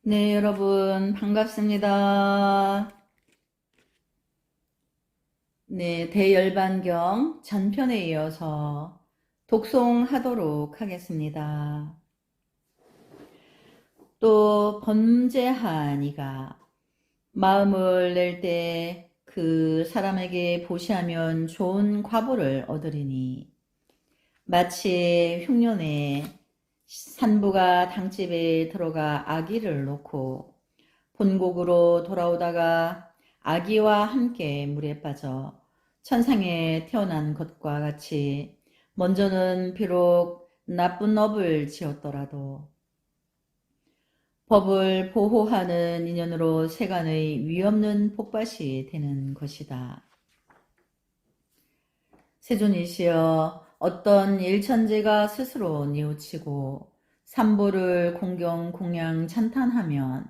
네, 여러분, 반갑습니다. 네, 대열반경 전편에 이어서 독송하도록 하겠습니다. 또 범죄한 이가 마음을 낼 때 그 사람에게 보시하면 좋은 과보를 얻으리니 마치 흉년에 산부가 당집에 들어가 아기를 놓고 본국으로 돌아오다가 아기와 함께 물에 빠져 천상에 태어난 것과 같이 먼저는 비록 나쁜 업을 지었더라도 법을 보호하는 인연으로 세간의 위없는 복밭이 되는 것이다. 세존이시여, 어떤 일천재가 스스로 뉘우치고 삼보를 공경 공양 찬탄하면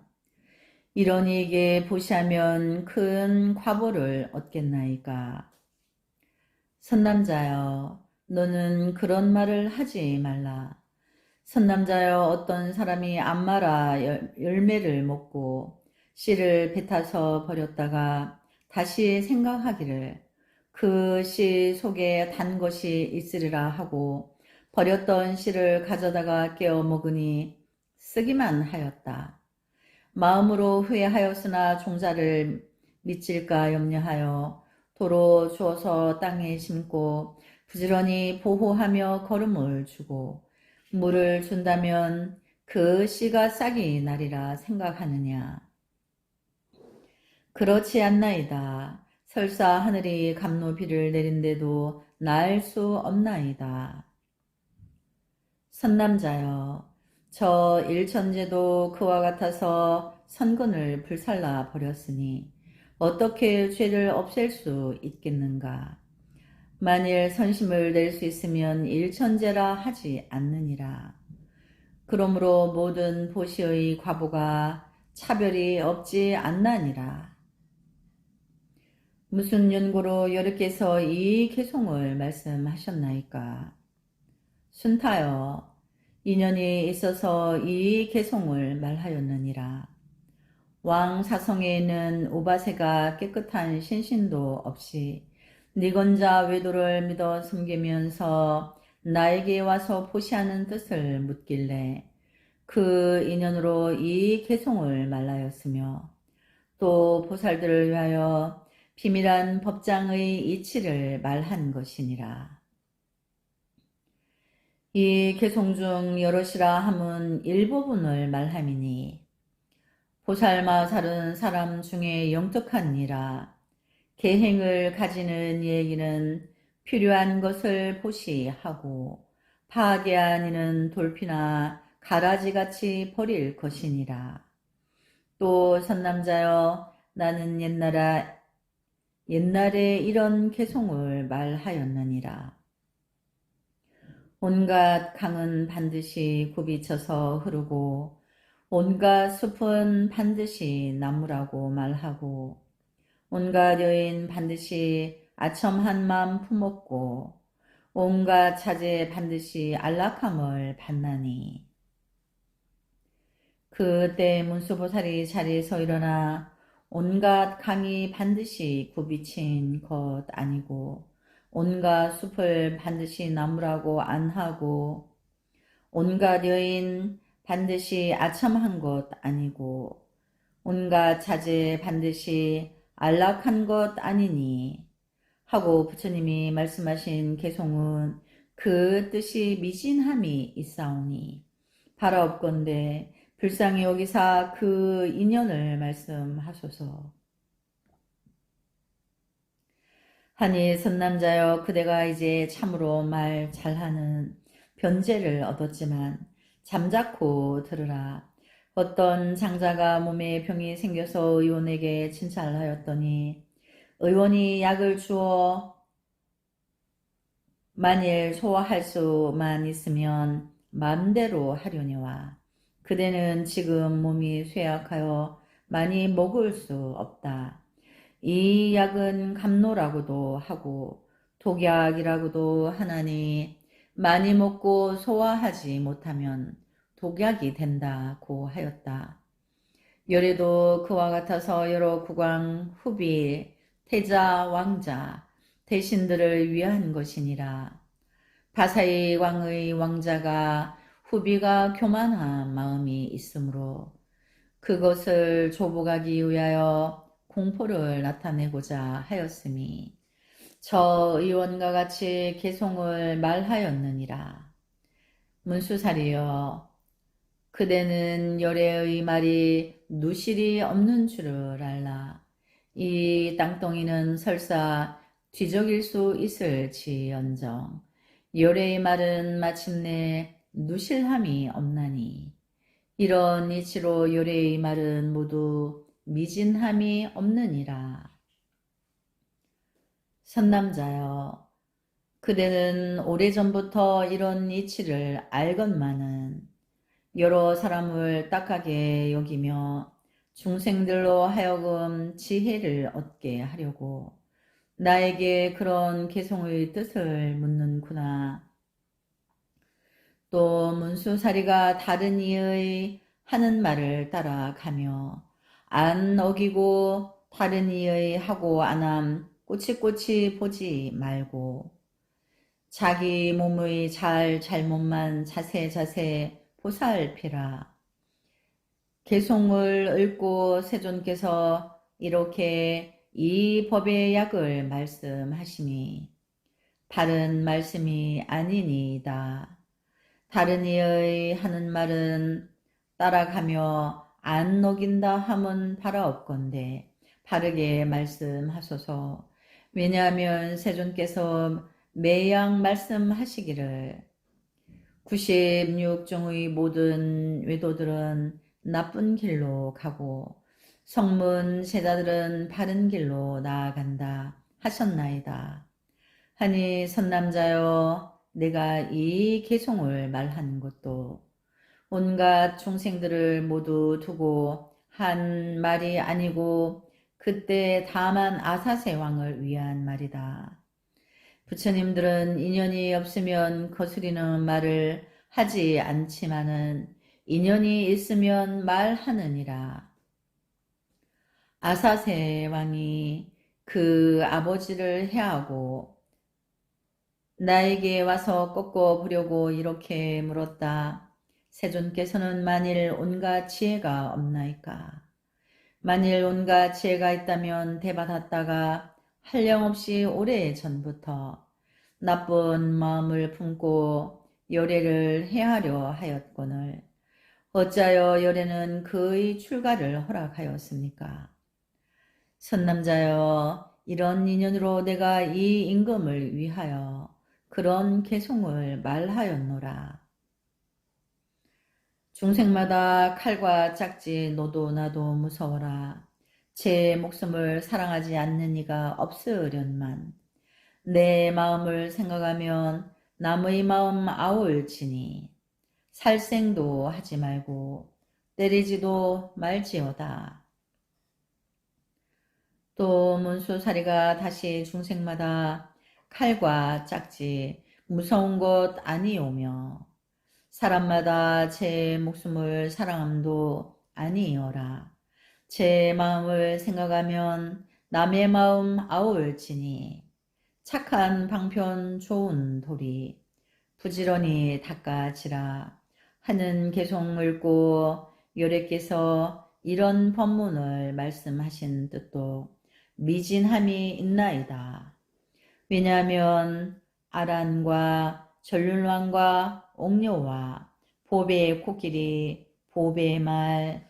이런 이에게 보시하면 큰 과보를 얻겠나이까. 선남자여, 너는 그런 말을 하지 말라. 선남자여, 어떤 사람이 암마라 열매를 먹고 씨를 뱉어서 버렸다가 다시 생각하기를 그 씨 속에 단 것이 있으리라 하고 버렸던 씨를 가져다가 깨어 먹으니 쓰기만 하였다. 마음으로 후회하였으나 종자를 미칠까 염려하여 도로 주어서 땅에 심고 부지런히 보호하며 거름을 주고 물을 준다면 그 씨가 싹이 나리라 생각하느냐. 그렇지 않나이다. 설사 하늘이 감로비를 내린데도 날 수 없나이다. 선남자여, 저 일천재도 그와 같아서 선근을 불살라 버렸으니 어떻게 죄를 없앨 수 있겠는가. 만일 선심을 낼 수 있으면 일천재라 하지 않느니라. 그러므로 모든 보시의 과보가 차별이 없지 않나니라. 무슨 연고로 여르께서 이 개송을 말씀하셨나이까. 순타여, 인연이 있어서 이 개송을 말하였느니라. 왕 사성에는 오바새가 깨끗한 신신도 없이 니건자 외도를 믿어 섬기면서 나에게 와서 보시하는 뜻을 묻길래 그 인연으로 이 개송을 말하였으며 또 보살들을 위하여 비밀한 법장의 이치를 말한 것이니라. 이 개송 중 여럿이라 함은 일부분을 말함이니 보살마살은 사람 중에 영특하니라. 계행을 가지는 이에게는 필요한 것을 보시하고 파괴한 이는 돌피나 가라지같이 버릴 것이니라. 또 선남자여, 나는 옛날에 이런 개송을 말하였느니라. 온갖 강은 반드시 굽이쳐서 흐르고 온갖 숲은 반드시 나무라고 말하고 온갖 여인 반드시 아첨한 맘 품었고 온갖 자제 반드시 안락함을 받나니 그때 문수보살이 자리에서 일어나 온갖 강이 반드시 굽이친 것 아니고 온갖 숲을 반드시 나무라고 안 하고 온갖 여인 반드시 아첨한 것 아니고 온갖 자제 반드시 안락한 것 아니니 하고 부처님이 말씀하신 개송은 그 뜻이 미진함이 있사오니 바라옵건대 불쌍히 여기사 그 인연을 말씀하소서. 하니 선남자여, 그대가 이제 참으로 말 잘하는 변제를 얻었지만 잠자코 들으라. 어떤 장자가 몸에 병이 생겨서 의원에게 진찰하였더니 의원이 약을 주어 만일 소화할 수만 있으면 마음대로 하려니와 그대는 지금 몸이 쇠약하여 많이 먹을 수 없다. 이 약은 감로라고도 하고 독약이라고도 하나니 많이 먹고 소화하지 못하면 독약이 된다고 하였다. 요래도 그와 같아서 여러 국왕, 후비, 태자, 왕자, 대신들을 위한 것이니라. 바사의 왕의 왕자가 후비가 교만한 마음이 있으므로 그것을 조복하기 위하여 공포를 나타내고자 하였음이 저 의원과 같이 개송을 말하였느니라. 문수살이여, 그대는 열애의 말이 누실이 없는 줄을 알라. 이 땅덩이는 설사 뒤적일 수 있을지언정 열애의 말은 마침내 누실함이 없나니 이런 이치로 열애의 말은 모두 미진함이 없느니라. 선남자여, 그대는 오래전부터 이런 이치를 알건만은 여러 사람을 딱하게 여기며 중생들로 하여금 지혜를 얻게 하려고 나에게 그런 개송의 뜻을 묻는구나. 또 문수사리가 다른 이의 하는 말을 따라가며 안 어기고 다른 이의 하고 안함 꼬치꼬치 보지 말고 자기 몸의 잘못만 자세자세 보살피라. 개송을 읽고 세존께서 이렇게 이 법의 약을 말씀하시니 바른 말씀이 아니니이다. 다른 이의 하는 말은 따라가며 안 녹인다 함은 바라옵건대 바르게 말씀하소서. 왜냐하면 세존께서 매양 말씀하시기를 96종의 모든 외도들은 나쁜 길로 가고 성문 제자들은 바른 길로 나아간다 하셨나이다. 하니 선남자여, 내가 이 개송을 말하는 것도 온갖 중생들을 모두 두고 한 말이 아니고 그때 다만 아사세 왕을 위한 말이다. 부처님들은 인연이 없으면 거스리는 말을 하지 않지만은 인연이 있으면 말하느니라. 아사세 왕이 그 아버지를 해하고 나에게 와서 꺾어 보려고 이렇게 물었다. 세존께서는 만일 온갖 지혜가 없나이까? 만일 온갖 지혜가 있다면 대받았다가 한량없이 오래 전부터 나쁜 마음을 품고 열애를 해하려 하였거늘 어찌하여 열애는 그의 출가를 허락하였습니까? 선남자여, 이런 인연으로 내가 이 임금을 위하여 그런 개송을 말하였노라. 중생마다 칼과 짝지 너도 나도 무서워라. 제 목숨을 사랑하지 않는 이가 없으련만 내 마음을 생각하면 남의 마음 아울지니 살생도 하지 말고 때리지도 말지어다. 또 문수사리가 다시 중생마다 칼과 짝지 무서운 것 아니오며 사람마다 제 목숨을 사랑함도 아니어라. 제 마음을 생각하면 남의 마음 아울지니 착한 방편 좋은 돌이 부지런히 닦아지라 하는 개송 읽고 요래께서 이런 법문을 말씀하신 뜻도 미진함이 있나이다. 왜냐하면 아란과 전륜왕과 옥녀와 보배의 코끼리, 보배의 말,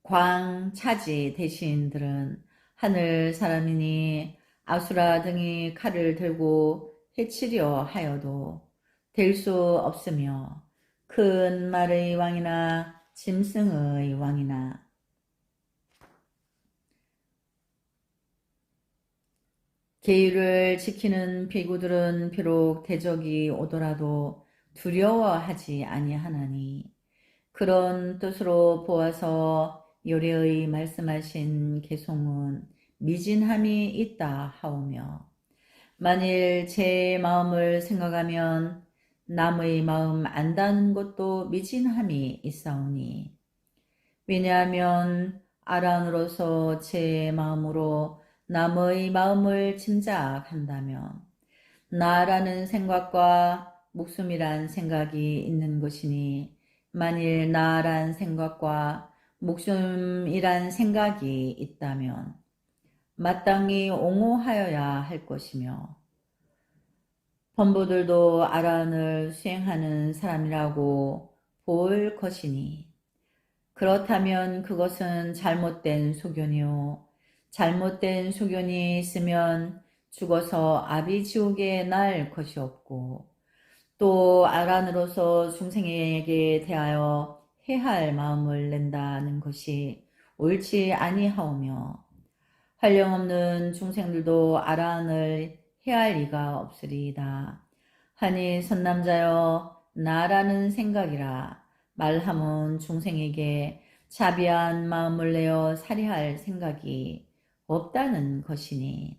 광, 차지 대신들은 하늘 사람이니 아수라 등이 칼을 들고 해치려 하여도 될 수 없으며 큰 말의 왕이나 짐승의 왕이나 계율을 지키는 비구들은 비록 대적이 오더라도 두려워하지 아니하나니 그런 뜻으로 보아서 요래의 말씀하신 개송은 미진함이 있다 하오며 만일 제 마음을 생각하면 남의 마음 안다는 것도 미진함이 있사오니 왜냐하면 아란으로서 제 마음으로 남의 마음을 짐작한다면 나라는 생각과 목숨이란 생각이 있는 것이니 만일 나란 생각과 목숨이란 생각이 있다면 마땅히 옹호하여야 할 것이며 범부들도 아란을 수행하는 사람이라고 볼 것이니 그렇다면 그것은 잘못된 소견이요. 잘못된 소견이 있으면 죽어서 아비지옥에 날 것이 없고 또 아란으로서 중생에게 대하여 해할 마음을 낸다는 것이 옳지 아니하오며 한량없는 중생들도 아란을 해할 리가 없으리이다. 하니 선남자여 나라는 생각이라 말하면 중생에게 자비한 마음을 내어 살해할 생각이 없다는 것이니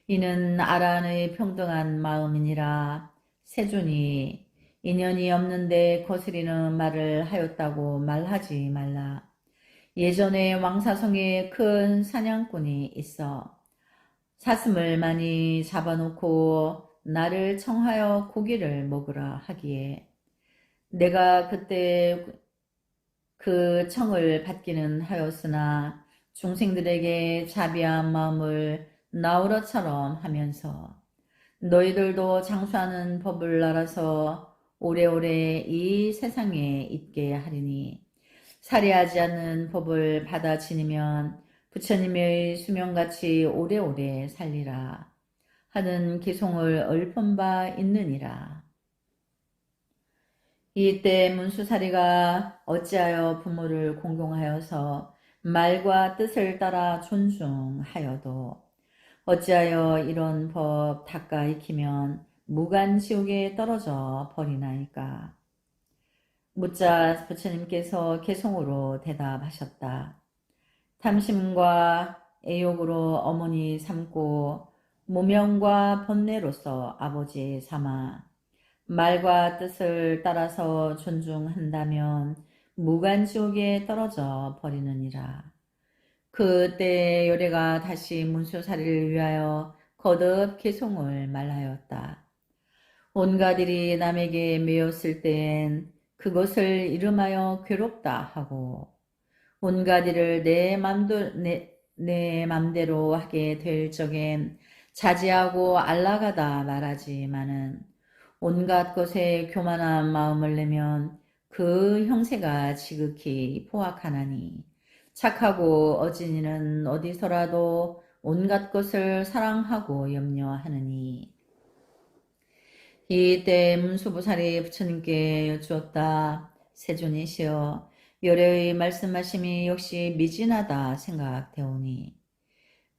이는 아란의 평등한 마음이니라. 세존이 인연이 없는데 거스리는 말을 하였다고 말하지 말라. 예전에 왕사성에 큰 사냥꾼이 있어 사슴을 많이 잡아놓고 나를 청하여 고기를 먹으라 하기에 내가 그때 그 청을 받기는 하였으나 중생들에게 자비한 마음을 나우러처럼 하면서 너희들도 장수하는 법을 알아서 오래오래 이 세상에 있게 하리니 살해하지 않는 법을 받아 지니면 부처님의 수명같이 오래오래 살리라 하는 기송을 읊은 바 있느니라. 이때 문수사리가 어찌하여 부모를 공경하여서 말과 뜻을 따라 존중하여도 어찌하여 이런 법 닦아 익히면 무간지옥에 떨어져 버리나이까. 묻자 부처님께서 개송으로 대답하셨다. 탐심과 애욕으로 어머니 삼고 무명과 번뇌로서 아버지 삼아 말과 뜻을 따라서 존중한다면 무간지옥에 떨어져 버리느니라. 그때 요래가 다시 문수사리를 위하여 거듭 개송을 말하였다. 온갖 일이 남에게 매였을 때엔 그것을 이름하여 괴롭다 하고 온갖 일을 내 맘대로 하게 될 적엔 자제하고 안락하다 말하지만은 온갖 것에 교만한 마음을 내면 그 형세가 지극히 포악하나니 착하고 어진이는 어디서라도 온갖 것을 사랑하고 염려하느니 이때 문수보살이 부처님께 여쭈었다. 세존이시여 요래의 말씀하심이 역시 미진하다 생각되오니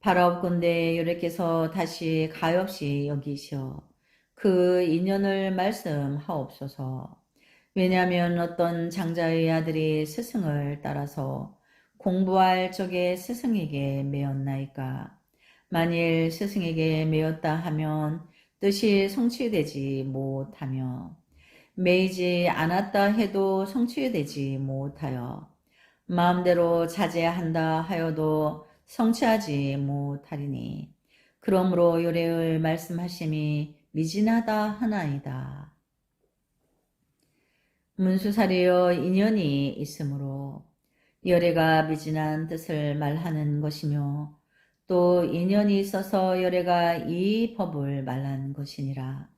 바라옵건대 요래께서 다시 가엾이 여기시어 그 인연을 말씀하옵소서. 왜냐하면 어떤 장자의 아들이 스승을 따라서 공부할 적에 스승에게 매었나이까. 만일 스승에게 매었다 하면 뜻이 성취되지 못하며 매이지 않았다 해도 성취되지 못하여 마음대로 자제한다 하여도 성취하지 못하리니 그러므로 요래의 말씀하심이 미진하다 하나이다. 문수사리여 인연이 있으므로 열애가 미진한 뜻을 말하는 것이며 또 인연이 있어서 열애가 이 법을 말한 것이니라.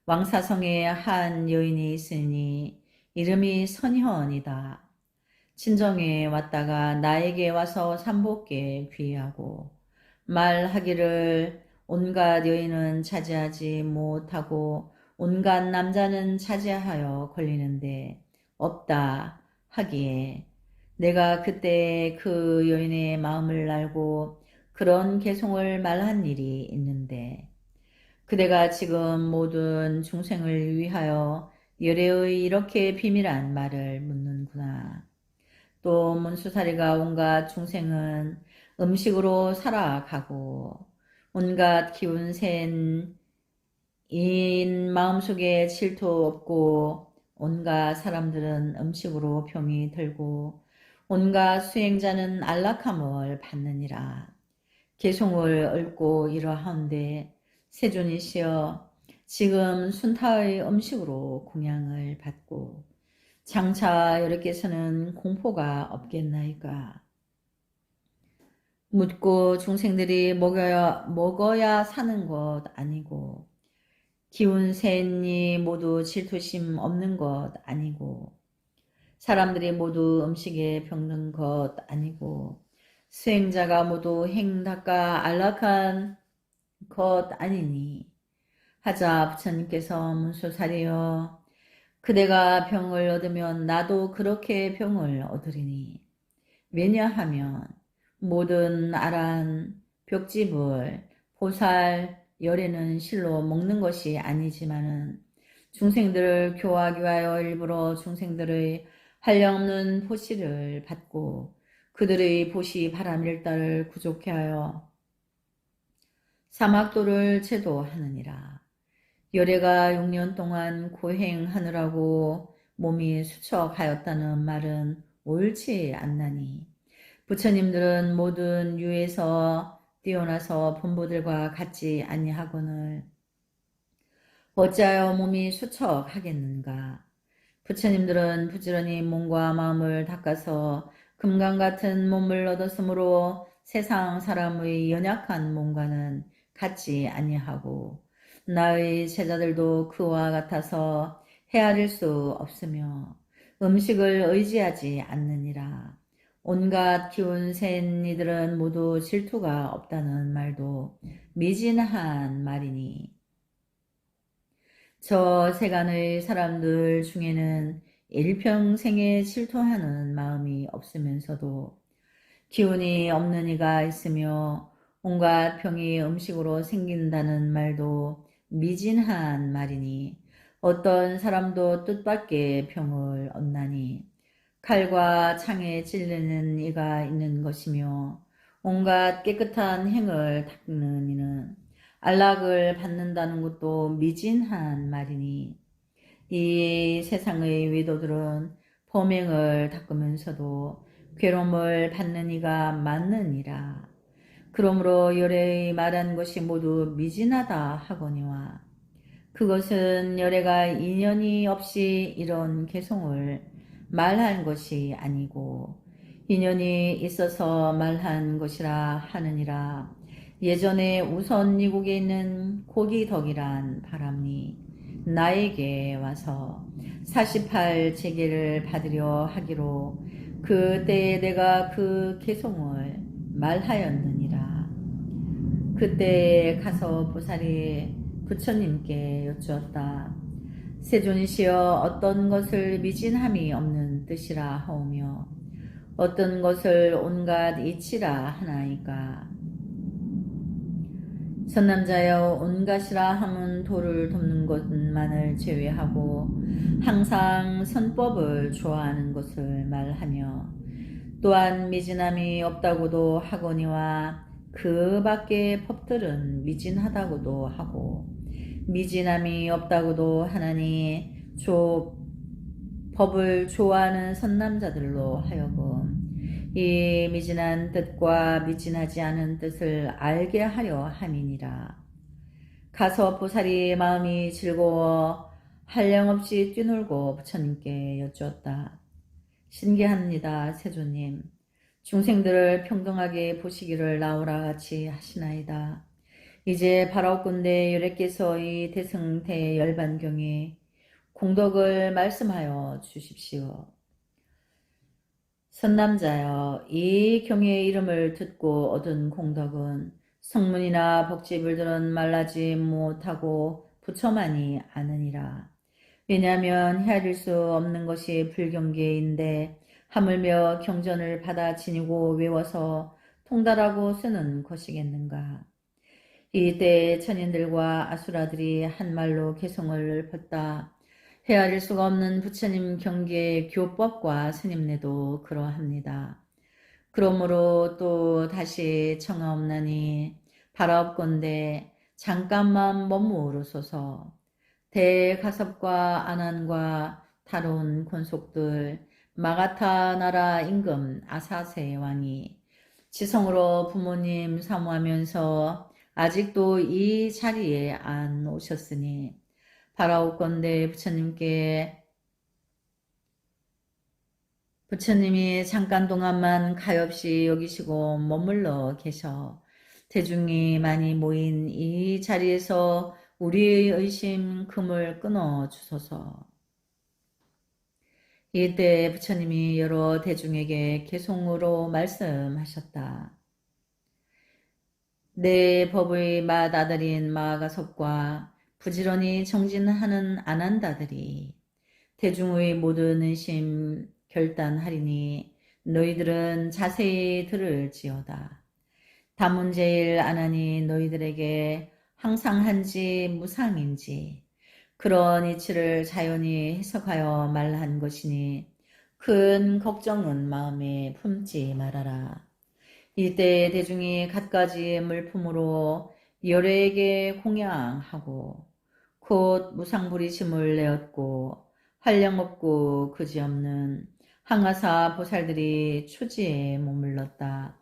왕사성에 한 여인이 있으니 이름이 선현이다. 친정에 왔다가 나에게 와서 삼복에 귀하고 말하기를 온갖 여인은 차지하지 못하고 온갖 남자는 차지하여 걸리는데 없다 하기에 내가 그때 그 여인의 마음을 알고 그런 개송을 말한 일이 있는데 그대가 지금 모든 중생을 위하여 열애의 이렇게 비밀한 말을 묻는구나. 또 문수사리가 온갖 중생은 음식으로 살아가고 온갖 기운 센 인 마음속에 질투 없고 온갖 사람들은 음식으로 병이 들고 온갖 수행자는 안락함을 받느니라. 개송을 읊고 이러하온데 세존이시여 지금 순타의 음식으로 공양을 받고 장차 여러께서는 공포가 없겠나이까. 묻고 중생들이 먹어야 사는 것 아니고 기운 셋이 모두 질투심 없는 것 아니고 사람들이 모두 음식에 병든 것 아니고 수행자가 모두 행닦아 안락한 것 아니니 하자 부처님께서 문수사리여 그대가 병을 얻으면 나도 그렇게 병을 얻으리니 왜냐하면 모든 아란 벽집을 보살 열에는 실로 먹는 것이 아니지만은 중생들을 교화하기 위하여 일부러 중생들의 한량없는 보시를 받고 그들의 보시 바람일다를 구족해 하여 사막도를 제도하느니라. 열애가 6년 동안 고행하느라고 몸이 수척하였다는 말은 옳지 않나니 부처님들은 모든 유에서 뛰어나서 본부들과 같지 아니하거늘 어찌하여 몸이 수척하겠는가. 부처님들은 부지런히 몸과 마음을 닦아서 금강 같은 몸을 얻었으므로 세상 사람의 연약한 몸과는 같지 아니하고 나의 제자들도 그와 같아서 헤아릴 수 없으며 음식을 의지하지 않느니라. 온갖 기운 센 이들은 모두 질투가 없다는 말도 미진한 말이니 저 세간의 사람들 중에는 일평생에 질투하는 마음이 없으면서도 기운이 없는 이가 있으며 온갖 병이 음식으로 생긴다는 말도 미진한 말이니 어떤 사람도 뜻밖의 병을 얻나니 칼과 창에 찔리는 이가 있는 것이며 온갖 깨끗한 행을 닦는 이는 안락을 받는다는 것도 미진한 말이니 이 세상의 위도들은 범행을 닦으면서도 괴로움을 받는 이가 많느니라. 그러므로 열애의 말한 것이 모두 미진하다 하거니와 그것은 열애가 인연이 없이 이런 개송을 말한 것이 아니고 인연이 있어서 말한 것이라 하느니라. 예전에 우선 미국에 있는 고기덕이란 바람이 나에게 와서 48제계를 받으려 하기로 그때에 내가 그 개송을 말하였느니라. 그때 가서 보살이 부처님께 여쭈었다. 세존이시여 어떤 것을 미진함이 없는 뜻이라 하오며 어떤 것을 온갖 이치라 하나이까. 선남자여 온갖이라 함은 도를 돕는 것만을 제외하고 항상 선법을 좋아하는 것을 말하며 또한 미진함이 없다고도 하거니와 그 밖의 법들은 미진하다고도 하고 미진함이 없다고도 하나니 법을 좋아하는 선남자들로 하여금 이 미진한 뜻과 미진하지 않은 뜻을 알게 하려 함이니라. 가서 보살이 마음이 즐거워 한량없이 뛰놀고 부처님께 여쭈었다. 신기합니다, 세조님. 중생들을 평등하게 보시기를 나오라 같이 하시나이다. 이제 바라옵건대 여래께서의 대승태 열반경에 공덕을 말씀하여 주십시오. 선남자여, 이 경의 이름을 듣고 얻은 공덕은 성문이나 복지불들은 말라지 못하고 부처만이 아느니라. 왜냐하면 헤아릴 수 없는 것이 불경계인데 하물며 경전을 받아 지니고 외워서 통달하고 쓰는 것이겠는가. 이때 천인들과 아수라들이 한말로 개성을 읊었다. 헤아릴 수가 없는 부처님 경계의 교법과 스님네도 그러합니다. 그러므로 또 다시 청하옵나니 바라옵건대 잠깐만 머무르소서. 대가섭과 아난과 다룬 권속들, 마가타 나라 임금 아사세 왕이 지성으로 부모님 사모하면서 아직도 이 자리에 안 오셨으니 바라옵건대 부처님이 잠깐 동안만 가엾이 여기시고 머물러 계셔 대중이 많이 모인 이 자리에서 우리의 의심 금을 끊어 주소서. 이때 부처님이 여러 대중에게 개송으로 말씀하셨다. 내 법의 맏아들인 마가섭과 부지런히 정진하는 아난다들이 대중의 모든 의심 결단하리니 너희들은 자세히 들을지어다. 다문제일 아나니 너희들에게 항상 한지 무상인지 그런 이치를 자연히 해석하여 말한 것이니 큰 걱정은 마음에 품지 말아라. 이때 대중이 갖가지 물품으로 열애에게 공양하고 곧 무상부리심을 내었고 한량없고 그지없는 항아사 보살들이 초지에 머물렀다.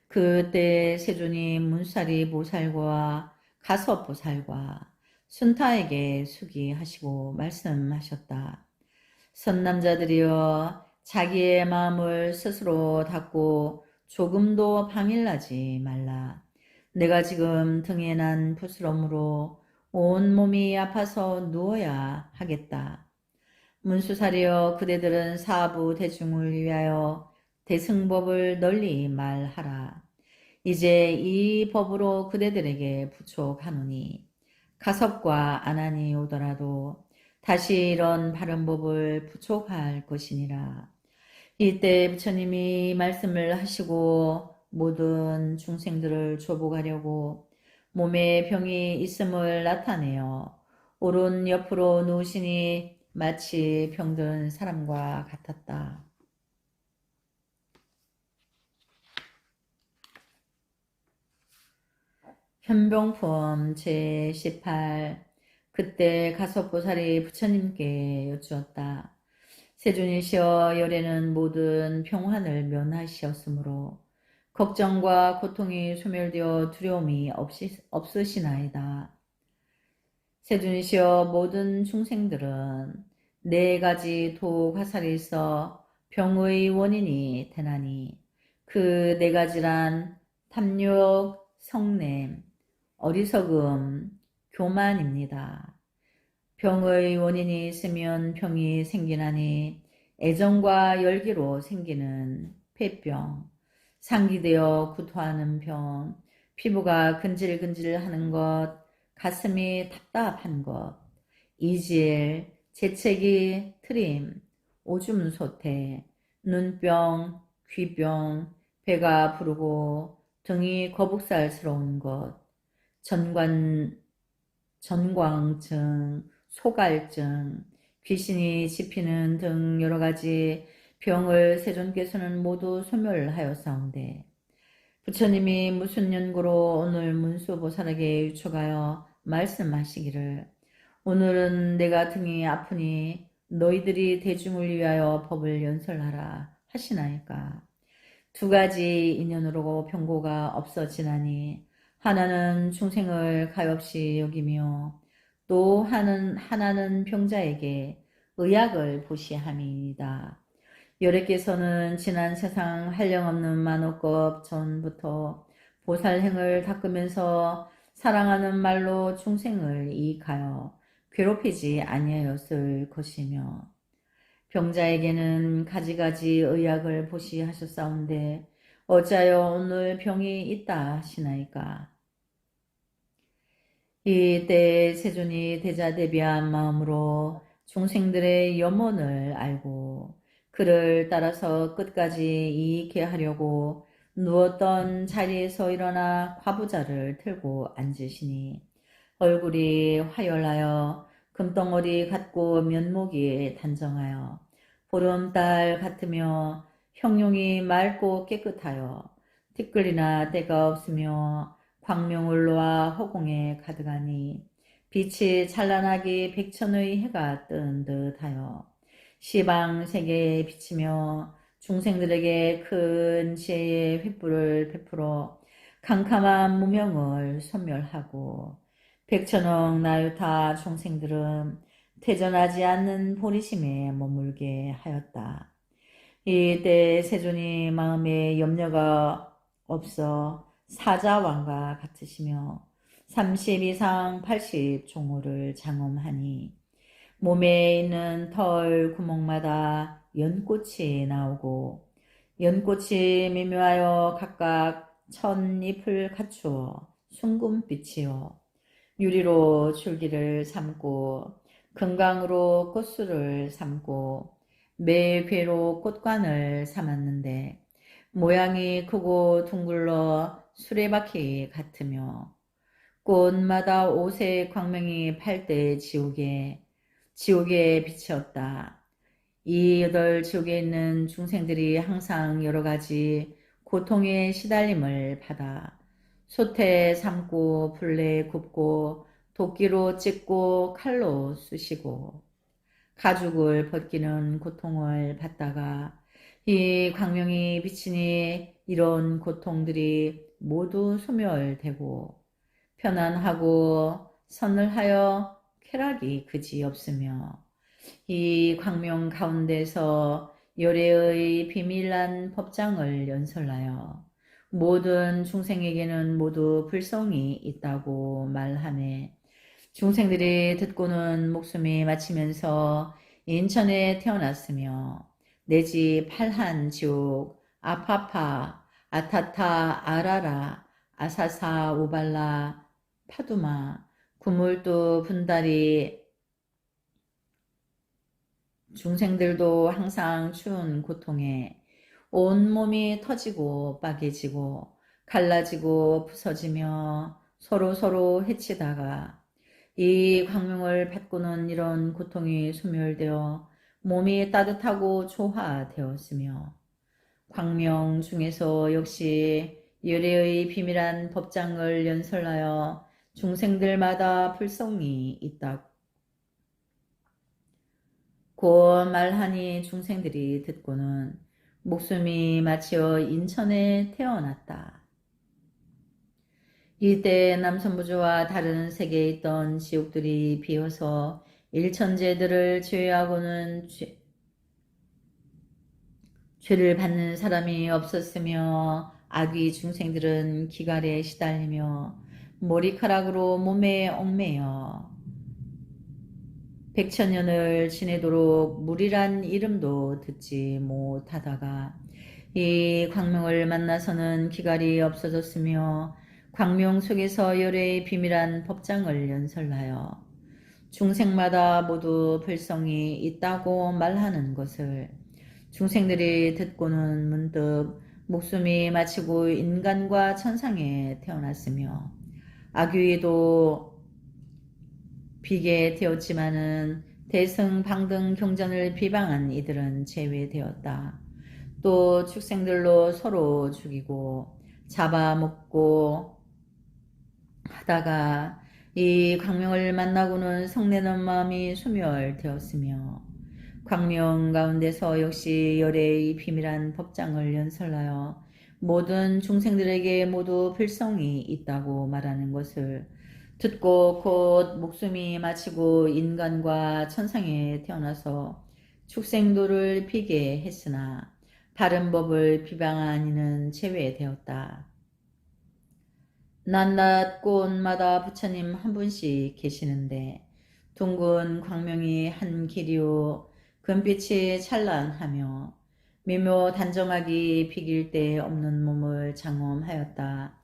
그때 세존이 문사리 보살과 가섭 보살과 순타에게 수기하시고 말씀하셨다. 선남자들이여 자기의 마음을 스스로 닫고 조금도 방일하지 말라. 내가 지금 등에 난 부스럼으로 온몸이 아파서 누워야 하겠다. 문수사리여 그대들은 사부 대중을 위하여 대승법을 널리 말하라. 이제 이 법으로 그대들에게 부촉하노니 가섭과 아난이 오더라도 다시 이런 바른 법을 부촉할 것이니라. 이때 부처님이 말씀을 하시고 모든 중생들을 조복하려고 몸에 병이 있음을 나타내어 오른 옆으로 누우시니 마치 병든 사람과 같았다. 현병품 제18 그때 가섭보살이 부처님께 여쭈었다. 세존이시여 열애는 모든 평환을 면하시었으므로 걱정과 고통이 소멸되어 두려움이 없으시나이다. 세존이시여 모든 중생들은 네 가지 도화살이 있어 병의 원인이 되나니 그 네 가지란 탐욕, 성냄, 어리석음, 교만입니다. 병의 원인이 있으면 병이 생기나니 애정과 열기로 생기는 폐병, 상기되어 구토하는 병, 피부가 근질근질하는 것, 가슴이 답답한 것, 이질, 재채기, 트림, 오줌 소태, 눈병, 귀병, 배가 부르고 등이 거북살스러운 것, 전광증, 소갈증, 귀신이 짚히는 등 여러 가지 병을 세존께서는 모두 소멸하였사온데 부처님이 무슨 연고로 오늘 문수보살에게 유촉하여 말씀하시기를 오늘은 내가 등이 아프니 너희들이 대중을 위하여 법을 연설하라 하시나이까. 두 가지 인연으로 병고가 없어지나니 하나는 중생을 가엾이 여기며 또 하나는 병자에게 의약을 보시함이니이다. 여래께서는 지난 세상 한량없는 만호급 전부터 보살행을 닦으면서 사랑하는 말로 중생을 이익하여 괴롭히지 아니하였을 것이며 병자에게는 가지가지 의약을 보시하셨사온데 어찌하여 오늘 병이 있다 하시나이까. 이때 세존이 대자대비한 마음으로 중생들의 염원을 알고 그를 따라서 끝까지 이익해 하려고 누웠던 자리에서 일어나 과부자를 들고 앉으시니 얼굴이 화열하여 금덩어리 같고 면목이 단정하여 보름달 같으며 형용이 맑고 깨끗하여 티끌이나 때가 없으며 광명울로와 허공에 가득하니 빛이 찬란하게 백천의 해가 뜬 듯하여 시방 세계에 비치며 중생들에게 큰 지혜의 횃불을 베풀어 캄캄한 무명을 소멸하고 백천억 나유타 중생들은 퇴전하지 않는 보리심에 머물게 하였다. 이때 세존이 마음에 염려가 없어 사자왕과 같으시며 30 이상 80 종호를 장엄하니 몸에 있는 털 구멍마다 연꽃이 나오고 연꽃이 미묘하여 각각 1000잎을 갖추어 순금빛이요 유리로 줄기를 삼고 금강으로 꽃술을 삼고 매괴로 꽃관을 삼았는데 모양이 크고 둥글러 수레바퀴 같으며 꽃마다 옷의 광명이 팔대 지옥에 비치었다. 이 8지옥에 있는 중생들이 항상 여러 가지 고통에 시달림을 받아 솥에 삶고 불에 굽고 도끼로 찢고 칼로 쑤시고 가죽을 벗기는 고통을 받다가 이 광명이 비치니 이런 고통들이 모두 소멸되고 편안하고 서늘하여 쾌락이 그지없으며 이 광명 가운데서 열애의 비밀난 법장을 연설하여 모든 중생에게는 모두 불성이 있다고 말하네. 중생들이 듣고는 목숨이 마치면서 인천에 태어났으며 내지 팔한 지옥 아파파 아타타 아라라 아사사 오발라 파두마 구물도 분다리 중생들도 항상 추운 고통에 온몸이 터지고 빠개지고 갈라지고 부서지며 서로 해치다가 이 광명을 받고는 이런 고통이 소멸되어 몸이 따뜻하고 조화되었으며 광명 중에서 역시 열애의 비밀한 법장을 연설하여 중생들마다 불성이 있다고 말하니 중생들이 듣고는 목숨이 마치어 인천에 태어났다. 이때 남선부주와 다른 세계에 있던 지옥들이 비어서 일천제들을 제외하고는 죄를 받는 사람이 없었으며 악귀 중생들은 기갈에 시달리며 머리카락으로 몸에 얽매여 백천년을 지내도록 물이란 이름도 듣지 못하다가 이 광명을 만나서는 기갈이 없어졌으며 광명 속에서 열애의 비밀한 법장을 연설하여 중생마다 모두 불성이 있다고 말하는 것을 중생들이 듣고는 문득 목숨이 마치고 인간과 천상에 태어났으며 악귀도 비게 되었지만은 대승방등 경전을 비방한 이들은 제외되었다. 또 축생들로 서로 죽이고 잡아먹고 하다가 이 광명을 만나고는 성내는 마음이 소멸되었으며 광명 가운데서 역시 열애의 비밀한 법장을 연설하여 모든 중생들에게 모두 불성이 있다고 말하는 것을 듣고 곧 목숨이 마치고 인간과 천상에 태어나서 축생도를 비게 했으나 다른 법을 비방한 이는 제외되었다. 낮낮 곳마다 부처님 한 분씩 계시는데 둥근 광명이 한 길이요 금빛이 찬란하며 미묘 단정하기 비길 데 없는 몸을 장엄하였다.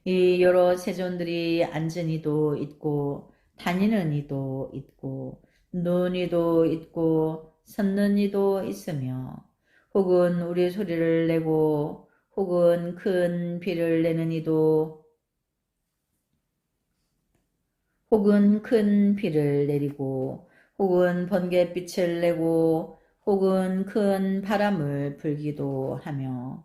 이 여러 세존들이 앉은 이도 있고 다니는 이도 있고 누운 이도 있고 섰는 이도 있으며 혹은 우리 소리를 내고 혹은 큰 비를 내는 이도 혹은 큰 비를 내리고 혹은 번갯빛을 내고 혹은 큰 바람을 불기도 하며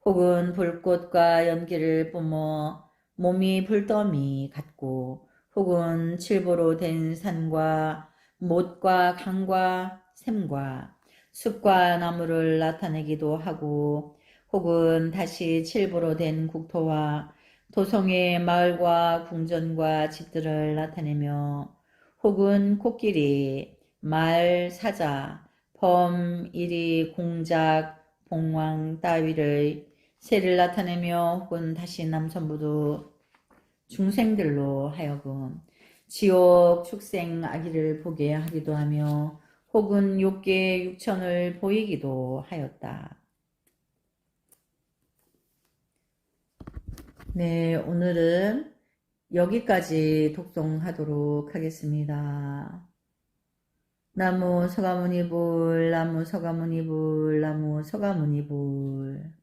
혹은 불꽃과 연기를 뿜어 몸이 불더미 같고 혹은 칠보로 된 산과 못과 강과 샘과 숲과 나무를 나타내기도 하고 혹은 다시 칠보로 된 국토와 도성의 마을과 궁전과 집들을 나타내며 혹은 코끼리, 말, 사자, 범, 이리, 공작, 봉황 따위를 새를 나타내며 혹은 다시 남성부도 중생들로 하여금 지옥 축생 아기를 보게 하기도 하며 혹은 욕계 육천을 보이기도 하였다. 네, 오늘은 여기까지 독송하도록 하겠습니다. 나무 서가모니불, 나무 서가모니불, 나무 서가모니불.